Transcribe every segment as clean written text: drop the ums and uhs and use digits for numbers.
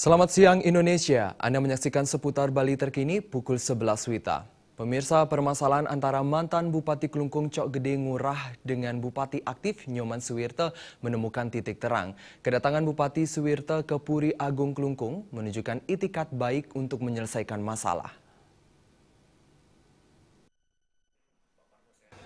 Selamat siang Indonesia, Anda menyaksikan seputar Bali terkini pukul 11 WITA. Pemirsa, permasalahan antara mantan Bupati Klungkung Cok Gede Ngurah dengan Bupati aktif Nyoman Suwirte menemukan titik terang. Kedatangan Bupati Suwirte ke Puri Agung Klungkung menunjukkan itikat baik untuk menyelesaikan masalah.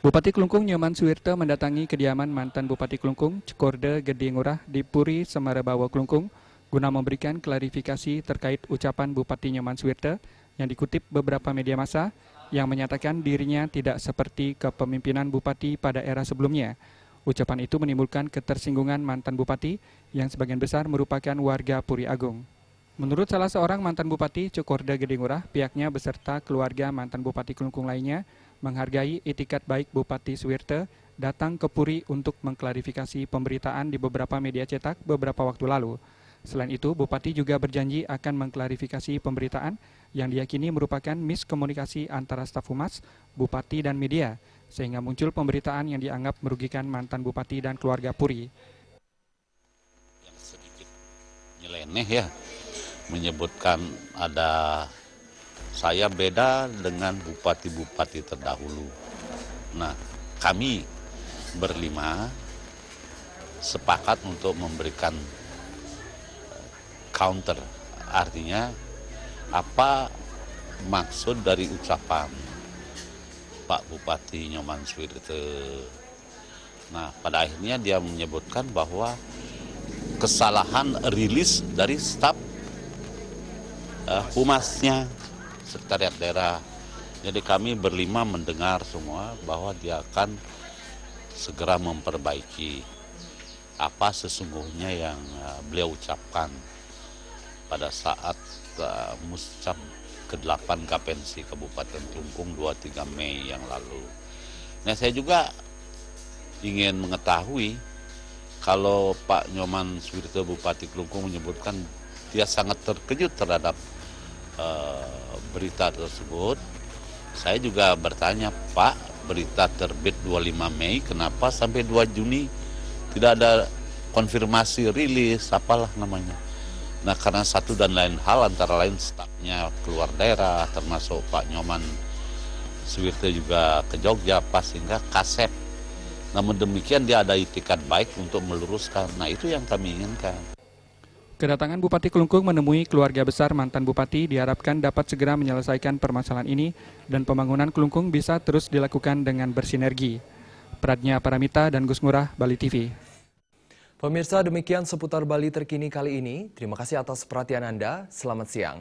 Bupati Klungkung Nyoman Suwirte mendatangi kediaman mantan Bupati Klungkung Cokorde Gede Ngurah di Puri Semarabawa Klungkung guna memberikan klarifikasi terkait ucapan Bupati Nyoman Suwirte yang dikutip beberapa media massa yang menyatakan dirinya tidak seperti kepemimpinan Bupati pada era sebelumnya. Ucapan itu menimbulkan ketersinggungan mantan Bupati yang sebagian besar merupakan warga Puri Agung. Menurut salah seorang mantan Bupati Cokorde Gede Ngurah, pihaknya beserta keluarga mantan Bupati Klungkung lainnya menghargai itikat baik Bupati Suwirte datang ke Puri untuk mengklarifikasi pemberitaan di beberapa media cetak beberapa waktu lalu. Selain itu, Bupati juga berjanji akan mengklarifikasi pemberitaan yang diyakini merupakan miskomunikasi antara staf humas, Bupati, dan media, sehingga muncul pemberitaan yang dianggap merugikan mantan Bupati dan keluarga Puri. Yang sedikit nyeleneh ya, menyebutkan ada saya beda dengan bupati-bupati terdahulu. Nah, kami berlima sepakat untuk memberikan counter, artinya apa maksud dari ucapan Pak Bupati Nyoman Suwirte. Nah, pada akhirnya dia menyebutkan bahwa kesalahan rilis dari staf humasnya, sekretariat daerah. Jadi kami berlima mendengar semua bahwa dia akan segera memperbaiki apa sesungguhnya yang beliau ucapkan pada saat muscap ke-8 Kapensi Kabupaten Klungkung 23 Mei yang lalu. Nah, saya juga ingin mengetahui kalau Pak Nyoman Suwirte Bupati Klungkung menyebutkan dia sangat terkejut terhadap berita tersebut. Saya juga bertanya, Pak, berita terbit 25 Mei, kenapa sampai 2 Juni tidak ada konfirmasi rilis, apalah namanya. Nah, karena satu dan lain hal, antara lain stafnya keluar daerah, termasuk Pak Nyoman Suwirte juga ke Jogja, pas sehingga kasep. Namun demikian dia ada itikat baik untuk meluruskan. Nah, itu yang kami inginkan. Kedatangan Bupati Klungkung menemui keluarga besar mantan Bupati diharapkan dapat segera menyelesaikan permasalahan ini dan pembangunan Klungkung bisa terus dilakukan dengan bersinergi. Pradnya Paramita dan Gus Ngurah, Bali TV. Pemirsa, demikian seputar Bali terkini kali ini. Terima kasih atas perhatian Anda. Selamat siang.